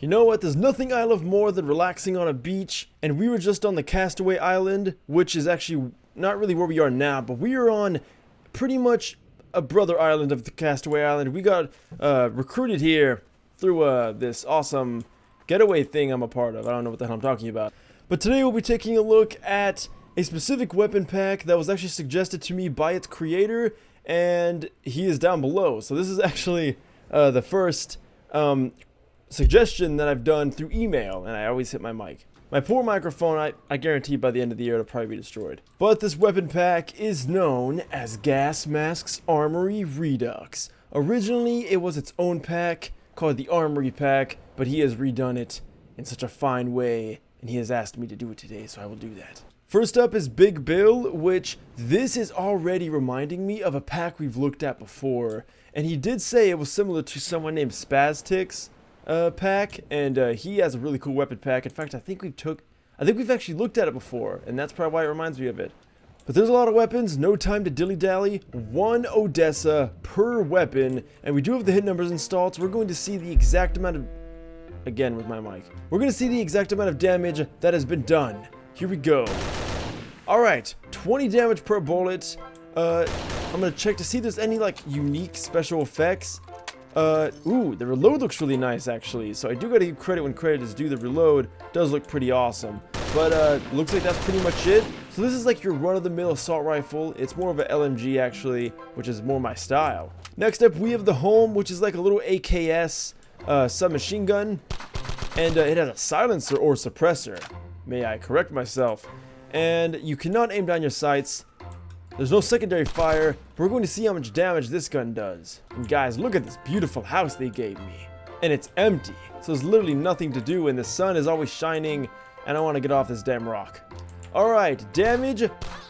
You know what, there's nothing I love more than relaxing on a beach, and we were just on the Castaway Island, which is actually not really where we are now, but we are on pretty much a brother island of the Castaway Island. We got recruited here through this awesome getaway thing I'm a part of. I don't know what the hell I'm talking about. But today we'll be taking a look at a specific weapon pack that was actually suggested to me by its creator, and he is down below. So this is actually the first suggestion that I've done through email, and I always hit my mic. My poor microphone, I guarantee by the end of the year it'll probably be destroyed. But this weapon pack is known as Gasmask's Armory Redux. Originally, it was its own pack called the Armory pack, but he has redone it in such a fine way, and he has asked me to do it today, so I will do that. First up is Big Bill, which this is already reminding me of a pack we've looked at before, and he did say it was similar to someone named Spaztic's pack, and he has a really cool weapon pack. In fact, I think we've actually looked at it before, and that's probably why it reminds me of it. But there's a lot of weapons, no time to dilly-dally, 1 Odessa per weapon, and we do have the hit numbers installed, so we're going to see the exact amount of, again with my mic, we're going to see the exact amount of damage that has been done. Here we go. Alright, 20 damage per bullet. I'm going to check to see if there's any like unique special effects. Ooh, the reload looks really nice actually, so I do gotta give credit when credit is due. The reload does look pretty awesome, but looks like that's pretty much it. So this is like your run-of-the-mill assault rifle. It's more of an LMG actually, which is more my style. Next up we have the Home, which is like a little AKS submachine gun, and it has a silencer or suppressor, may I correct myself, and you cannot aim down your sights. There's no secondary fire, but we're going to see how much damage this gun does. And guys, look at this beautiful house they gave me. And it's empty, so there's literally nothing to do, and the sun is always shining, and I want to get off this damn rock. Alright, damage,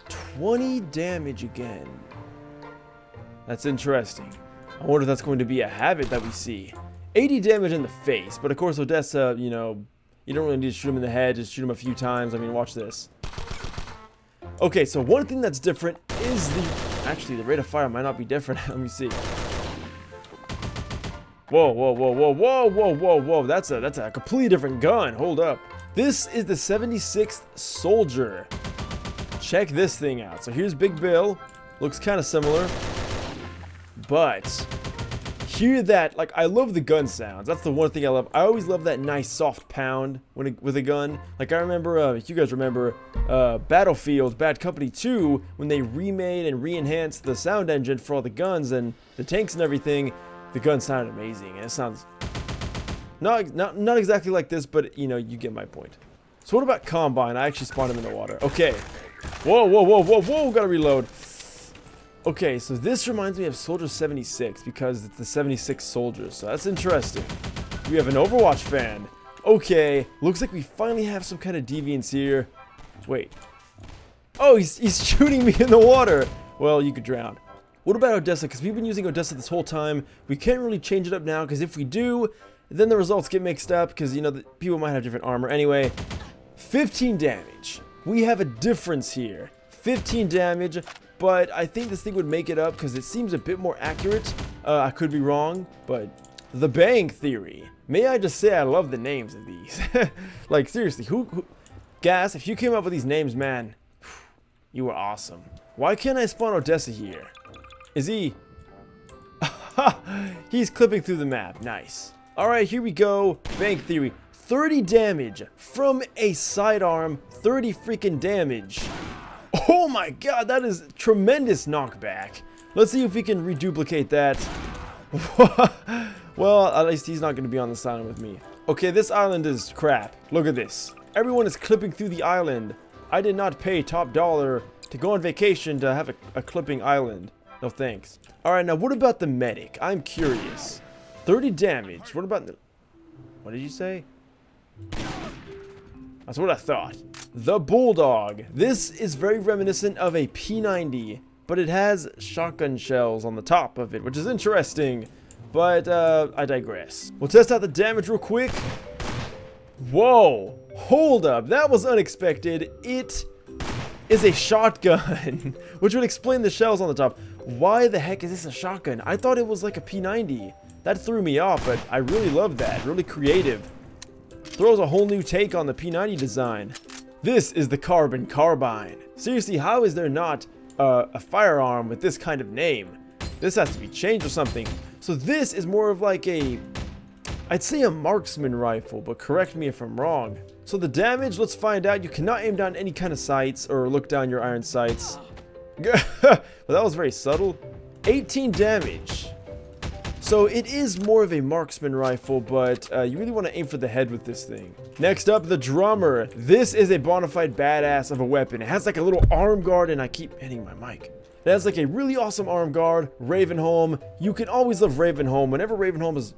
20 damage again. That's interesting. I wonder if that's going to be a habit that we see. 80 damage in the face, but of course Odessa, you know, you don't really need to shoot him in the head, just shoot him a few times. I mean, watch this. Okay, so one thing that's different is actually the rate of fire might not be different. Let me see. Whoa, whoa, whoa, whoa, whoa, whoa, whoa, whoa. That's a completely different gun. Hold up. This is the 76th Soldier. Check this thing out. So here's Big Bill. Looks kind of similar. But hear that, like, I love the gun sounds. That's the one thing I love. I always love that nice soft pound with a gun. Like I remember, if you guys remember, Battlefield Bad Company 2, when they remade and re-enhanced the sound engine for all the guns and the tanks and everything, the gun sounded amazing, and it sounds not exactly like this, but you know, you get my point. So what about Carbine? I actually spawned him in the water. Okay. Whoa, whoa, whoa, whoa, whoa, gotta reload. Okay, so this reminds me of Soldier 76 because it's the 76 Soldiers, so that's interesting. We have an Overwatch fan. Okay, looks like we finally have some kind of deviance here. Wait. Oh, he's shooting me in the water. Well, you could drown. What about Odessa? Because we've been using Odessa this whole time. We can't really change it up now because if we do, then the results get mixed up because, you know, the people might have different armor. Anyway, 15 damage. We have a difference here. 15 damage. But I think this thing would make it up because it seems a bit more accurate. I could be wrong, but The Bang Theory. May I just say I love the names of these. Like, seriously, who Gas, if you came up with these names, man, you were awesome. Why can't I spawn Odessa here? Is he... He's clipping through the map. Nice. Alright, here we go. Bang Theory. 30 damage from a sidearm. 30 freaking damage. Oh my god, that is tremendous knockback. Let's see if we can reduplicate that. Well, at least he's not going to be on this island with me. Okay, this island is crap. Look at this. Everyone is clipping through the island. I did not pay top dollar to go on vacation to have a clipping island. No thanks. Alright, now what about the medic? I'm curious. 30 damage. What about the... What did you say? That's what I thought. The Bulldog. This is very reminiscent of a P90, but it has shotgun shells on the top of it, which is interesting. But I digress. We'll test out the damage real quick. Whoa. Hold up. That was unexpected. It is a shotgun, which would explain the shells on the top. Why the heck is this a shotgun? I thought it was like a P90. That threw me off, but I really love that. Really creative. throws a whole new take on the P90 design. This is the Carbine. Seriously, how is there not a firearm with this kind of name? This has to be changed or something. So this is more of like I'd say a marksman rifle, but correct me if I'm wrong. So the damage, let's find out. You cannot aim down any kind of sights or look down your iron sights. Well, that was very subtle. 18 damage. So it is more of a marksman rifle, but you really want to aim for the head with this thing. Next up, the drummer. This is a bona fide badass of a weapon. It has like a little arm guard, and I keep hitting my mic. It has like a really awesome arm guard. Ravenholm. You can always love Ravenholm. Whenever Ravenholm is...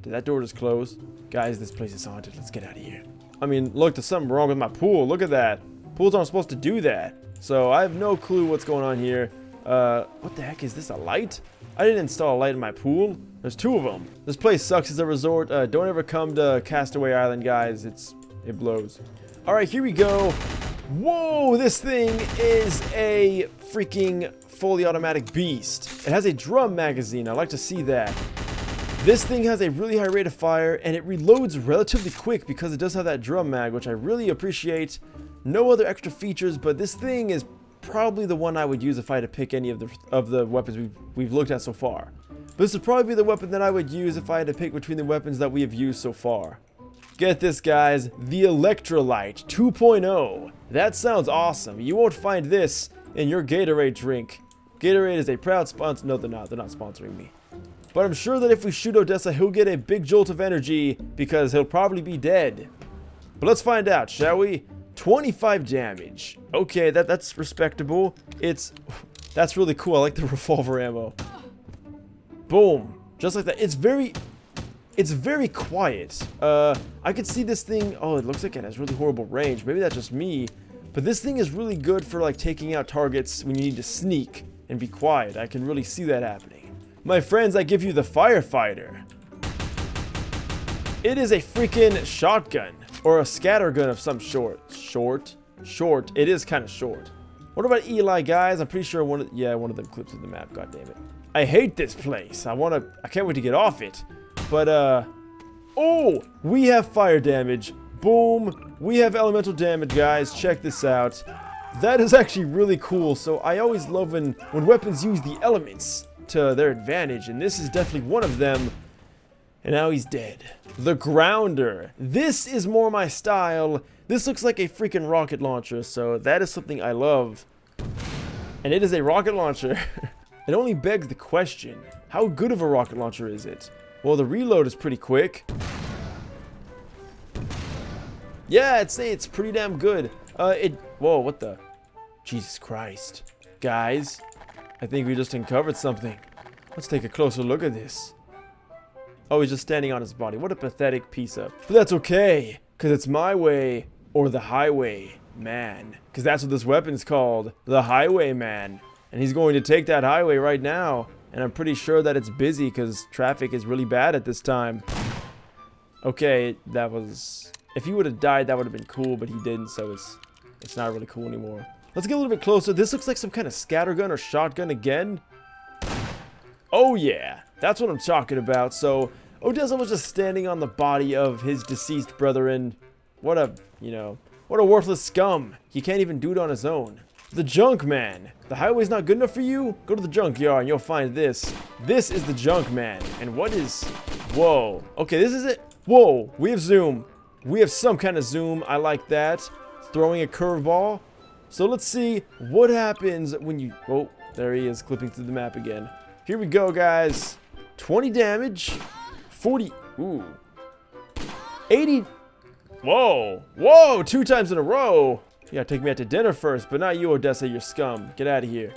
Did that door just close? Guys, this place is haunted. Let's get out of here. I mean, look, there's something wrong with my pool. Look at that. Pools aren't supposed to do that. So I have no clue what's going on here. What the heck is this? A light? I didn't install a light in my pool. There's 2 of them. This place sucks as a resort. Don't ever come to Castaway Island, guys. It blows. All right, here we go. Whoa, this thing is a freaking fully automatic beast. It has a drum magazine. I like to see that. This thing has a really high rate of fire, and it reloads relatively quick because it does have that drum mag, which I really appreciate. No other extra features, but this thing is probably the one I would use if I had to pick any of the weapons we've looked at so far. But this would probably be the weapon that I would use if I had to pick between the weapons that we have used so far. Get this, guys, the Electrolyte 2.0. That sounds awesome. You won't find this in your Gatorade drink. Gatorade is a proud sponsor. No, they're not. They're not sponsoring me. But I'm sure that if we shoot Odessa, he'll get a big jolt of energy because he'll probably be dead. But let's find out, shall we? 25 damage. Okay, that's respectable. That's really cool. I like the revolver ammo. Boom. Just like that. It's very quiet. I could see this thing. Oh, it looks like it has really horrible range. Maybe that's just me. But this thing is really good for like taking out targets when you need to sneak and be quiet. I can really see that happening. My friends, I give you the Firefighter. It is a freaking shotgun. Or a scattergun of some sort. Short. It is kind of short. What about Eli, guys? I'm pretty sure one of them clips in the map. God damn it. I hate this place. I can't wait to get off it. But, oh! We have fire damage. Boom. We have elemental damage, guys. Check this out. That is actually really cool. So I always love when weapons use the elements to their advantage, and this is definitely one of them. And now he's dead. The Grounder. This is more my style. This looks like a freaking rocket launcher, so that is something I love. And it is a rocket launcher. It only begs the question, how good of a rocket launcher is it? Well, the reload is pretty quick. Yeah, I'd say it's pretty damn good. Whoa, what the? Jesus Christ. Guys, I think we just uncovered something. Let's take a closer look at this. Oh, he's just standing on his body. What a pathetic piece of... But that's okay, because it's my way or the Highwayman. Because that's what this weapon's called, the Highwayman. And he's going to take that highway right now. And I'm pretty sure that it's busy because traffic is really bad at this time. Okay, that was... If he would have died, that would have been cool, but he didn't, so it's not really cool anymore. Let's get a little bit closer. This looks like some kind of scattergun or shotgun again. Oh yeah, that's what I'm talking about. So Odessa was just standing on the body of his deceased brethren. What a worthless scum. He can't even do it on his own. The Junkman. The highway's not good enough for you? Go to the junkyard and you'll find this. This is the Junkman. And what is... Whoa. Okay, this is it. Whoa, we have zoom. We have some kind of zoom. I like that. Throwing a curveball. So let's see what happens when you... Oh, there he is, clipping through the map again. Here we go, guys. 20 damage. 40... Ooh. 80... Whoa. Whoa, 2 times in a row. You gotta take me out to dinner first, but not you, Odessa, you're scum. Get out of here.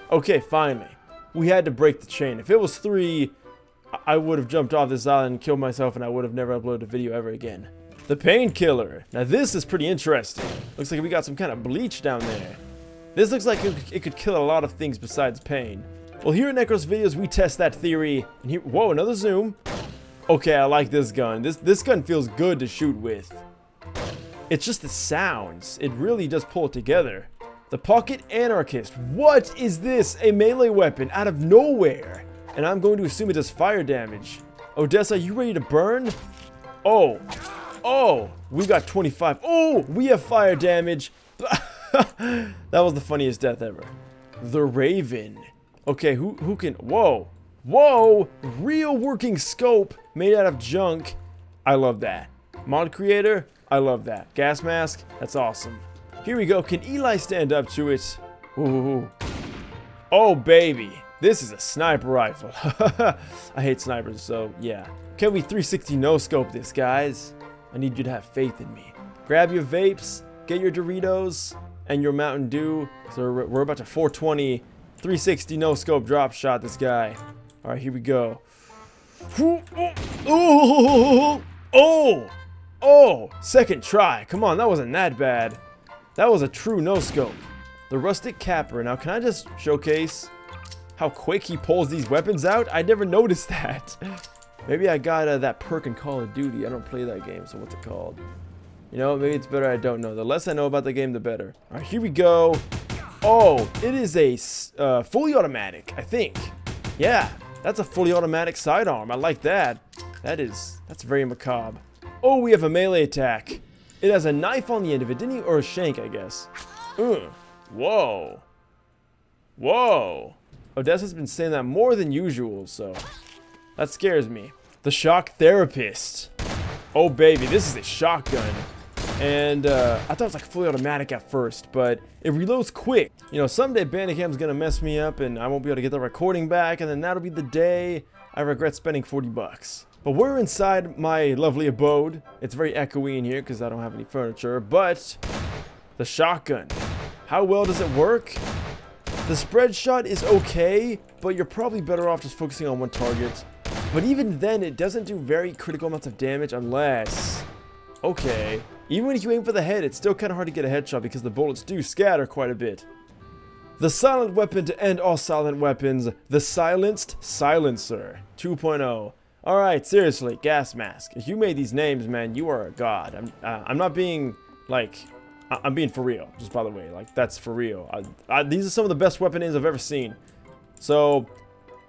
Okay, finally. We had to break the chain. If it was 3, I would have jumped off this island and killed myself, and I would have never uploaded a video ever again. The Painkiller. Now this is pretty interesting. Looks like we got some kind of bleach down there. This looks like it could kill a lot of things besides pain. Well, here at NecrosVideos, we test that theory. And here, whoa, another zoom. Okay, I like this gun. This gun feels good to shoot with. It's just the sounds. It really does pull it together. The Pocket Anarchist. What is this? A melee weapon out of nowhere. And I'm going to assume it does fire damage. Odessa, are you ready to burn? Oh. Oh, we got 25. Oh, we have fire damage. That was the funniest death ever. The Raven. Okay, who can... Whoa. Whoa. Real working scope made out of junk. I love that. Mod creator. I love that. Gasmask. That's awesome. Here we go. Can Eli stand up to it? Ooh. Oh, baby. This is a sniper rifle. I hate snipers, so yeah. Can we 360 no-scope this, guys? I need you to have faith in me. Grab your vapes, get your Doritos, and your Mountain Dew. So we're about to 420, 360 no-scope drop shot this guy. All right, here we go. Oh, second try. Come on, that wasn't that bad. That was a true no-scope. The Rustic Capper. Now, can I just showcase how quick he pulls these weapons out? I never noticed that. Maybe I got that perk in Call of Duty. I don't play that game, so what's it called? You know, maybe it's better I don't know. The less I know about the game, the better. All right, here we go. Oh, it is a fully automatic, I think. Yeah, that's a fully automatic sidearm. I like that. That's very macabre. Oh, we have a melee attack. It has a knife on the end of it, didn't he? Or a shank, I guess. Whoa. Whoa. Odessa's been saying that more than usual, so that scares me. The Shock Therapist. Oh, baby, this is a shotgun. And I thought it was like fully automatic at first, but it reloads quick. You know, someday Bandicam's gonna mess me up and I won't be able to get the recording back, and then that'll be the day I regret spending 40 bucks. But we're inside my lovely abode. It's very echoey in here because I don't have any furniture, but the shotgun. How well does it work? The spread shot is okay, but you're probably better off just focusing on one target. But even then, it doesn't do very critical amounts of damage unless... Okay. Even when you aim for the head, it's still kind of hard to get a headshot because the bullets do scatter quite a bit. The silent weapon to end all silent weapons. The Silenced Silencer 2.0. Alright, seriously, Gasmask. If you made these names, man, you are a god. I'm not being, like... I'm being for real, just by the way. Like, that's for real. These are some of the best weapon names I've ever seen. So,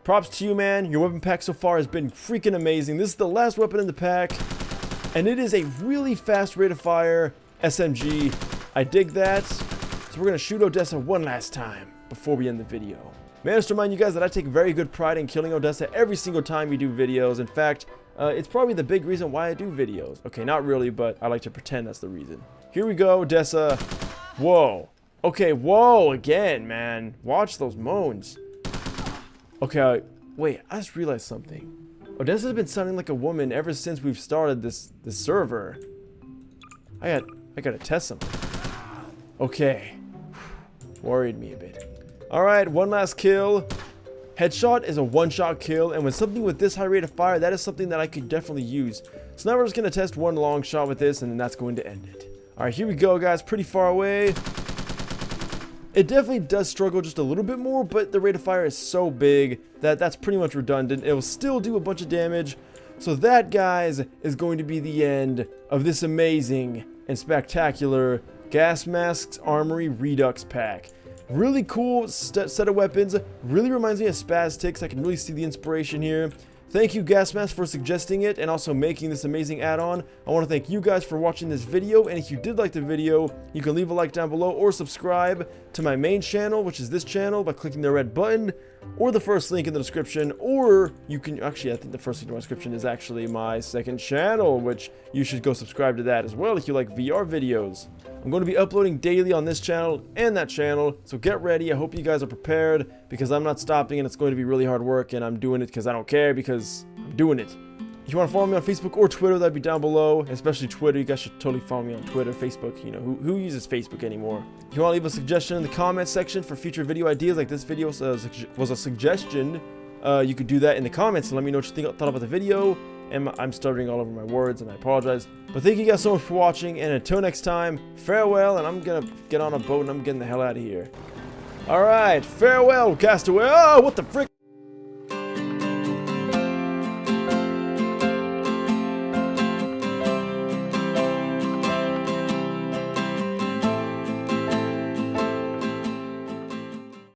props to you, man. Your weapon pack so far has been freaking amazing. This is the last weapon in the pack. And it is a really fast rate of fire SMG. I dig that. So we're going to shoot Odessa one last time before we end the video. Man, just to remind you guys that I take very good pride in killing Odessa every single time we do videos. In fact, it's probably the big reason why I do videos. Okay, not really, but I like to pretend that's the reason. Here we go, Odessa. Whoa. Okay, whoa, again, man. Watch those moans. Okay, wait, I just realized something. Odessa's been sounding like a woman ever since we've started this server. I gotta test something. Okay. Worried me a bit. Alright, one last kill. Headshot is a one-shot kill, and with something with this high rate of fire, that is something that I could definitely use. So now we're just gonna test one long shot with this, and then that's going to end it. Alright, here we go, guys. Pretty far away. It definitely does struggle just a little bit more, but the rate of fire is so big that that's pretty much redundant. It will still do a bunch of damage. So that, guys, is going to be the end of this amazing and spectacular Gasmask's Armory Redux pack. Really cool set of weapons. Really reminds me of Spaztics. I can really see the inspiration here. Thank you, Gasmask, for suggesting it and also making this amazing add-on. I want to thank you guys for watching this video, and if you did like the video, you can leave a like down below or subscribe to my main channel, which is this channel, by clicking the red button or the first link in the description, or you can actually, I think the first link in the description is actually my second channel, which you should go subscribe to that as well if you like VR videos. I'm going to be uploading daily on this channel and that channel, so get ready. I hope you guys are prepared because I'm not stopping and it's going to be really hard work, and I'm doing it because I don't care, because I'm doing it. If you want to follow me on Facebook or Twitter, that'd be down below, especially Twitter. You guys should totally follow me on Twitter. Facebook, you know, who uses Facebook anymore? If you want to leave a suggestion in the comment section for future video ideas, like this video was a suggestion, you could do that in the comments and let me know what you thought about the video. And I'm stuttering all over my words, and I apologize. But thank you guys so much for watching, and until next time, farewell, and I'm gonna get on a boat and I'm getting the hell out of here. Alright, farewell, castaway. Oh, what the frick?